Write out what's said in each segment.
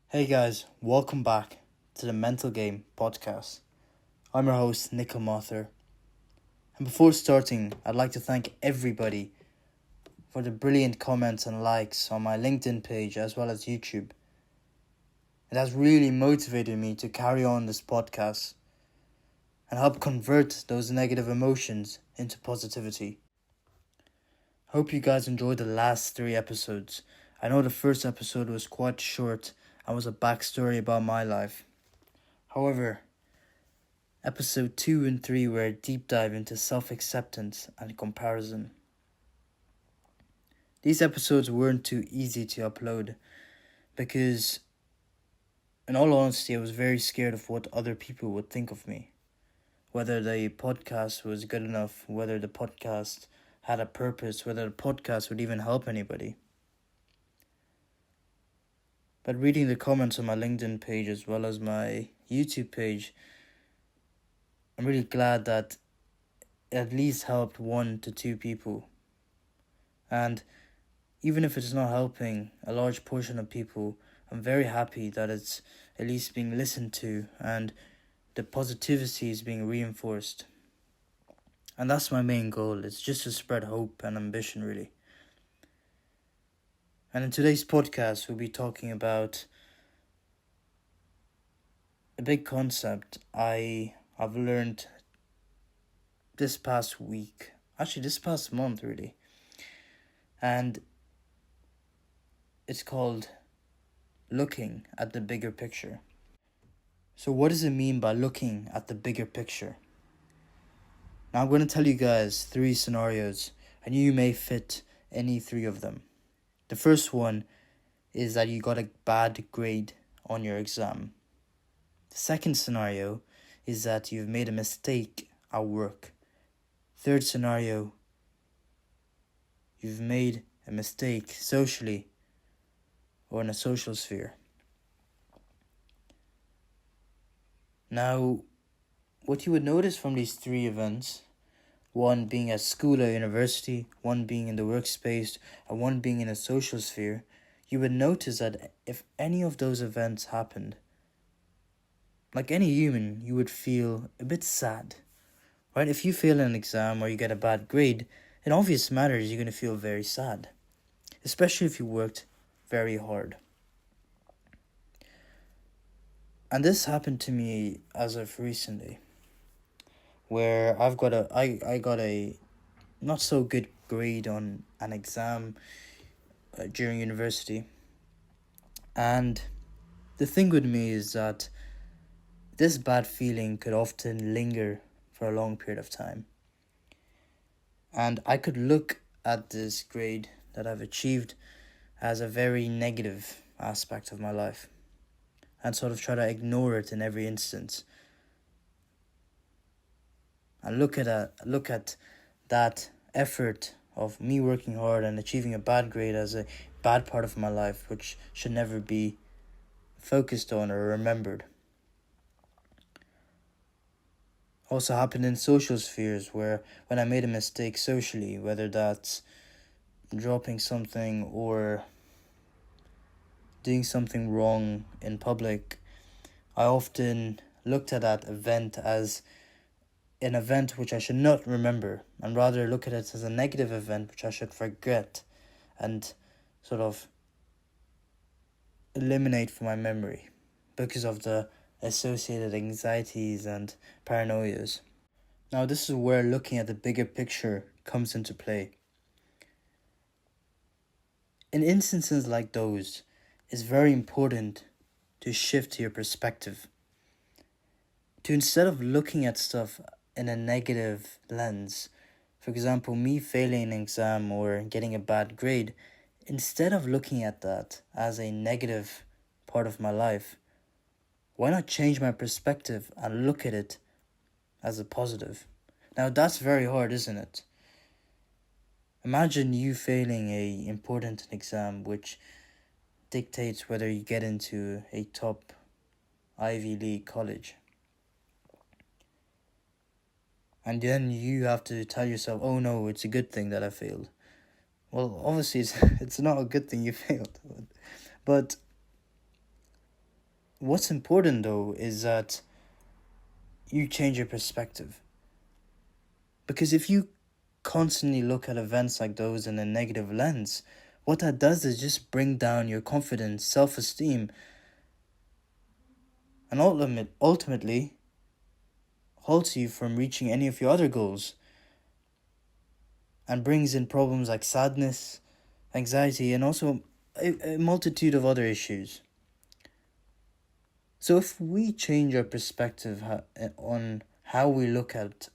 Hey guys, welcome back to the Mental Game podcast. I'm your host, Nikhil Mathur. And before starting, I'd like to thank everybody for the brilliant comments and likes on my LinkedIn page as well as YouTube. It has really motivated me to carry on this podcast and help convert those negative emotions into positivity. Hope you guys enjoyed the last 3 episodes. I know the first episode was quite short and was a backstory about my life. However, Episode 2 and 3 were a deep dive into self-acceptance and comparison. These episodes weren't too easy to upload because, in all honesty, I was very scared of what other people would think of me. Whether the podcast was good enough, whether the podcast had a purpose, whether the podcast would even help anybody. But reading the comments on my LinkedIn page as well as my YouTube page, I'm really glad that it at least helped 1 to 2 people. And even if it's not helping a large portion of people, I'm very happy that it's at least being listened to and the positivity is being reinforced. And that's my main goal. It's just to spread hope and ambition, really. And in today's podcast, we'll be talking about a big concept I've learned this past week. Actually, this past month, really. And it's called looking at the bigger picture. So what does it mean by looking at the bigger picture? Now I'm going to tell you guys 3 scenarios and you may fit any 3 of them. The first one is that you got a bad grade on your exam. The second scenario is that you've made a mistake at work. Third scenario, you've made a mistake socially or in a social sphere. Now, what you would notice from these 3 events, one being at school or university, one being in the workspace, and one being in a social sphere, you would notice that if any of those events happened, like any human, you would feel a bit sad, right? If you fail an exam or you get a bad grade, in obvious matters, you're going to feel very sad, especially if you worked very hard. And this happened to me as of recently, where I got a not so good grade on an exam during university. And the thing with me is that this bad feeling could often linger for a long period of time. And I could look at this grade that I've achieved as a very negative aspect of my life and sort of try to ignore it in every instance. And look at that effort of me working hard and achieving a bad grade as a bad part of my life, which should never be focused on or remembered. Also happened in social spheres where when I made a mistake socially, whether that's dropping something or doing something wrong in public, I often looked at that event as an event which I should not remember and rather look at it as a negative event which I should forget and sort of eliminate from my memory because of the associated anxieties and paranoias. Now this is where looking at the bigger picture comes into play. In instances like those, it's very important to shift your perspective. To instead of looking at stuff in a negative lens, for example, me failing an exam or getting a bad grade, instead of looking at that as a negative part of my life, why not change my perspective and look at it as a positive? Now that's very hard, isn't it? Imagine you failing a important exam which dictates whether you get into a top Ivy League college. And then you have to tell yourself, oh no, it's a good thing that I failed. Well, obviously it's not a good thing you failed. But what's important though is that you change your perspective. Because if you constantly look at events like those in a negative lens, what that does is just bring down your confidence, self-esteem, and ultimately halts you from reaching any of your other goals and brings in problems like sadness, anxiety, and also a multitude of other issues. So if we change our perspective on how we look at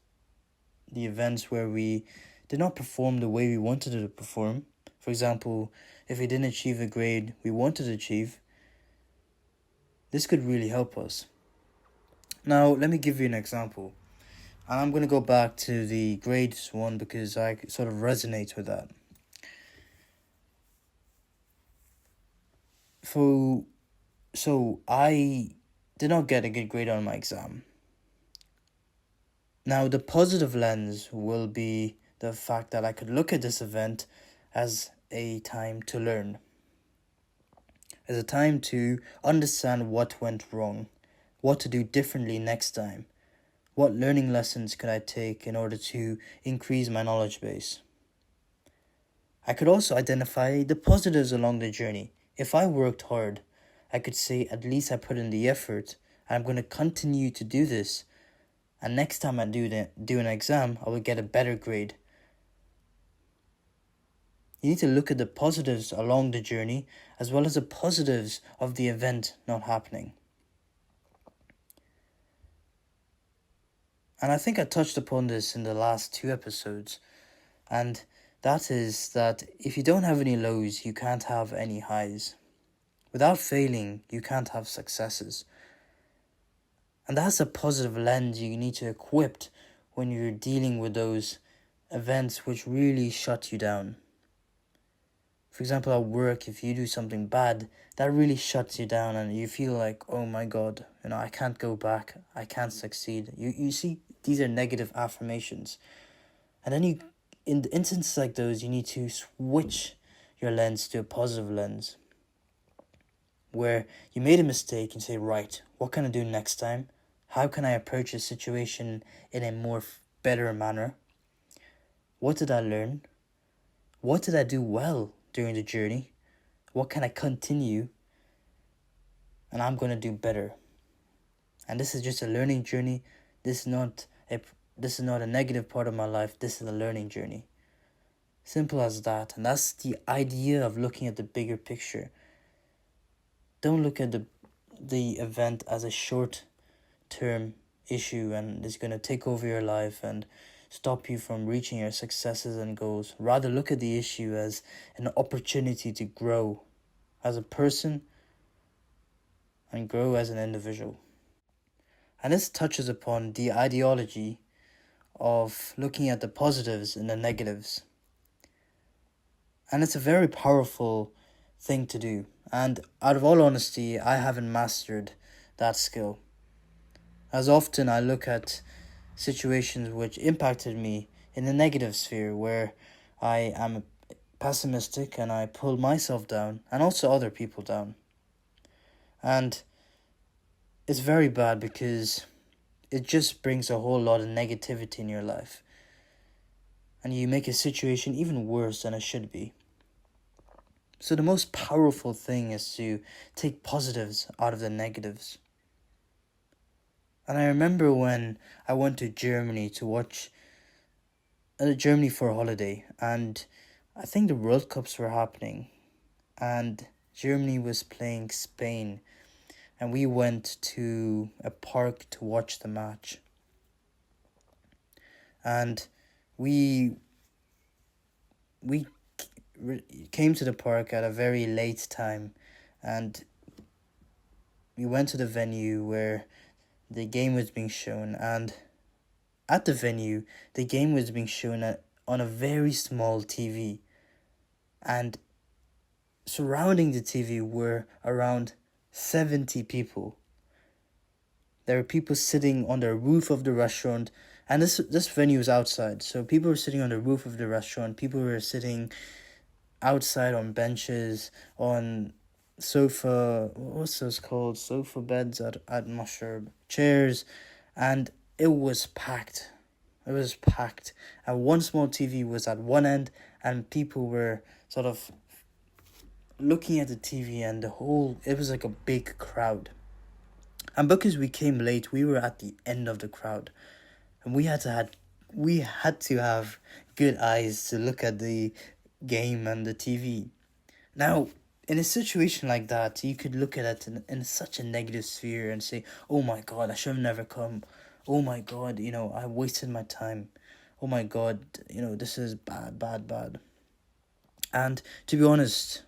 the events where we did not perform the way we wanted to perform, for example, if we didn't achieve a grade we wanted to achieve, this could really help us. Now, let me give you an example. And I'm going to go back to the grades one because I sort of resonate with that. So I did not get a good grade on my exam. Now, the positive lens will be the fact that I could look at this event as a time to learn, as a time to understand what went wrong, what to do differently next time, what learning lessons could I take in order to increase my knowledge base. I could also identify the positives along the journey. If I worked hard, I could say at least I put in the effort, and I'm going to continue to do this. And next time I do an exam, I will get a better grade. You need to look at the positives along the journey as well as the positives of the event not happening. And I think I touched upon this in the last 2 episodes, and that is that if you don't have any lows, you can't have any highs. Without failing, you can't have successes. And that's a positive lens you need to equip when you're dealing with those events which really shut you down. For example, at work, if you do something bad, that really shuts you down and you feel like, oh my God, I can't go back, I can't succeed. You see, these are negative affirmations. And then in instances like those, you need to switch your lens to a positive lens, where you made a mistake and say, right, what can I do next time? How can I approach a situation in a more better manner? What did I learn? What did I do well during the journey? What can I continue? And I'm going to do better. And this is just a learning journey. This is not a negative part of my life. This is a learning journey. Simple as that. And that's the idea of looking at the bigger picture. Don't look at the event as a short-term issue and it's going to take over your life and stop you from reaching your successes and goals. Rather, look at the issue as an opportunity to grow as a person and grow as an individual. And this touches upon the ideology of looking at the positives and the negatives. And it's a very powerful thing to do. And out of all honesty, I haven't mastered that skill. As often I look at situations which impacted me in the negative sphere, where I am pessimistic and I pull myself down and also other people down. And it's very bad because it just brings a whole lot of negativity in your life. And you make a situation even worse than it should be. So the most powerful thing is to take positives out of the negatives. And I remember when I went to Germany to watch Germany for a holiday, and I think the World Cups were happening, and Germany was playing Spain, and we went to a park to watch the match. And we came to the park at a very late time, and we went to the venue where the game was being shown, and at the venue the game was being shown on a very small TV, and surrounding the TV were around 70 people. There were people sitting on the roof of the restaurant, and this venue was outside, so people were sitting on the roof of the restaurant, people were sitting outside on benches, on sofa, what's those called? Sofa beds, I'm not sure. Chairs, and it was packed. It was packed. And one small TV was at one end, and people were sort of looking at the TV, and it was like a big crowd. And because we came late, we were at the end of the crowd. And we had to have good eyes to look at the game and the TV. Now, in a situation like that, you could look at it in such a negative sphere and say, oh my God, I should have never come. Oh my God, I wasted my time. Oh my God, this is bad, bad, bad. And to be honest,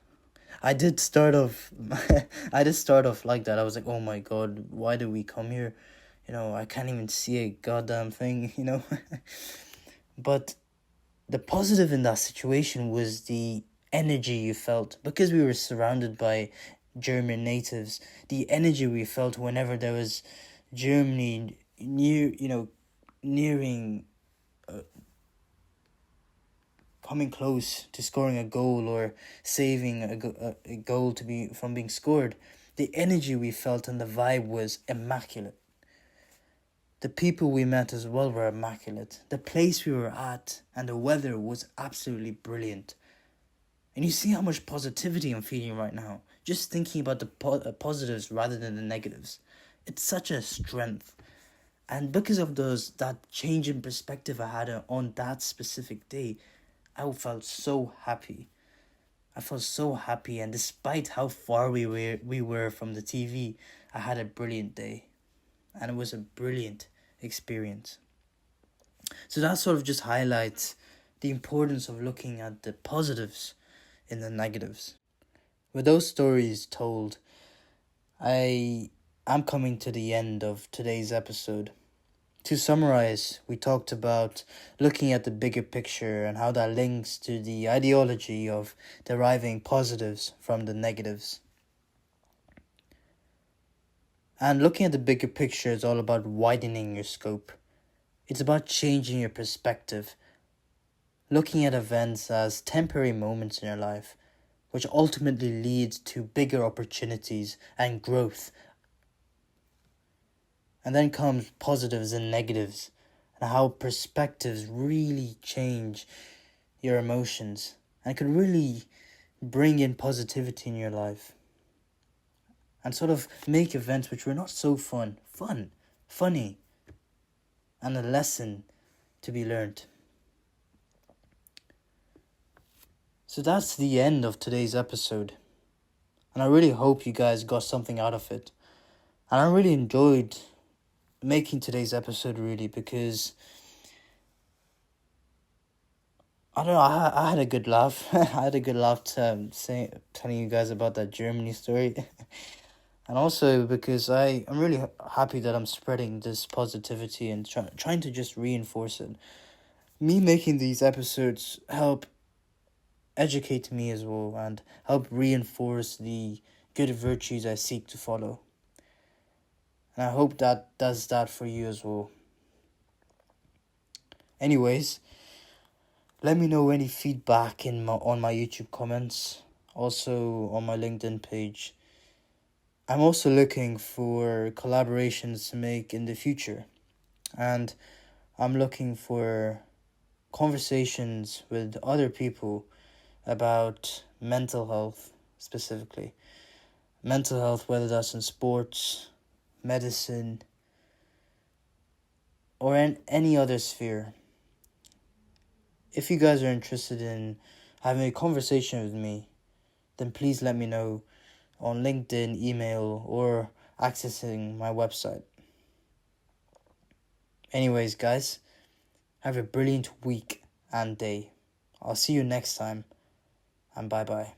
I did start off like that. I was like, oh my God, why did we come here? I can't even see a goddamn thing, But the positive in that situation was the energy you felt, because we were surrounded by German natives. The energy we felt whenever there was Germany nearing, coming close to scoring a goal or saving a goal from being scored. The energy we felt and the vibe was immaculate. The people we met as well were immaculate. The place we were at and the weather was absolutely brilliant. And you see how much positivity I'm feeling right now, just thinking about the positives rather than the negatives. It's such a strength. And because of that change in perspective I had on that specific day, I felt so happy. I felt so happy, and despite how far we were from the TV, I had a brilliant day. And it was a brilliant experience. So that sort of just highlights the importance of looking at the positives in the negatives. With those stories told, I am coming to the end of today's episode. To summarize, we talked about looking at the bigger picture and how that links to the ideology of deriving positives from the negatives. And looking at the bigger picture is all about widening your scope. It's about changing your perspective, looking at events as temporary moments in your life, which ultimately leads to bigger opportunities and growth. And then comes positives and negatives, and how perspectives really change your emotions and can really bring in positivity in your life. And sort of make events which were not so funny, and a lesson to be learned. So that's the end of today's episode. And I really hope you guys got something out of it. And I really enjoyed making today's episode, really, because I don't know, I had a good laugh. I had a good laugh telling you guys about that Germany story. And also because I'm really happy that I'm spreading this positivity and trying to just reinforce it. Me making these episodes help educate me as well and help reinforce the good virtues I seek to follow. And I hope that does that for you as well. Anyways, let me know any feedback on my YouTube comments, also on my LinkedIn page. I'm also looking for collaborations to make in the future, and I'm looking for conversations with other people about mental health, specifically. Mental health, whether that's in sports, medicine, or in any other sphere. If you guys are interested in having a conversation with me, then please let me know on LinkedIn, email, or accessing my website. Anyways, guys, have a brilliant week and day. I'll see you next time, and bye-bye.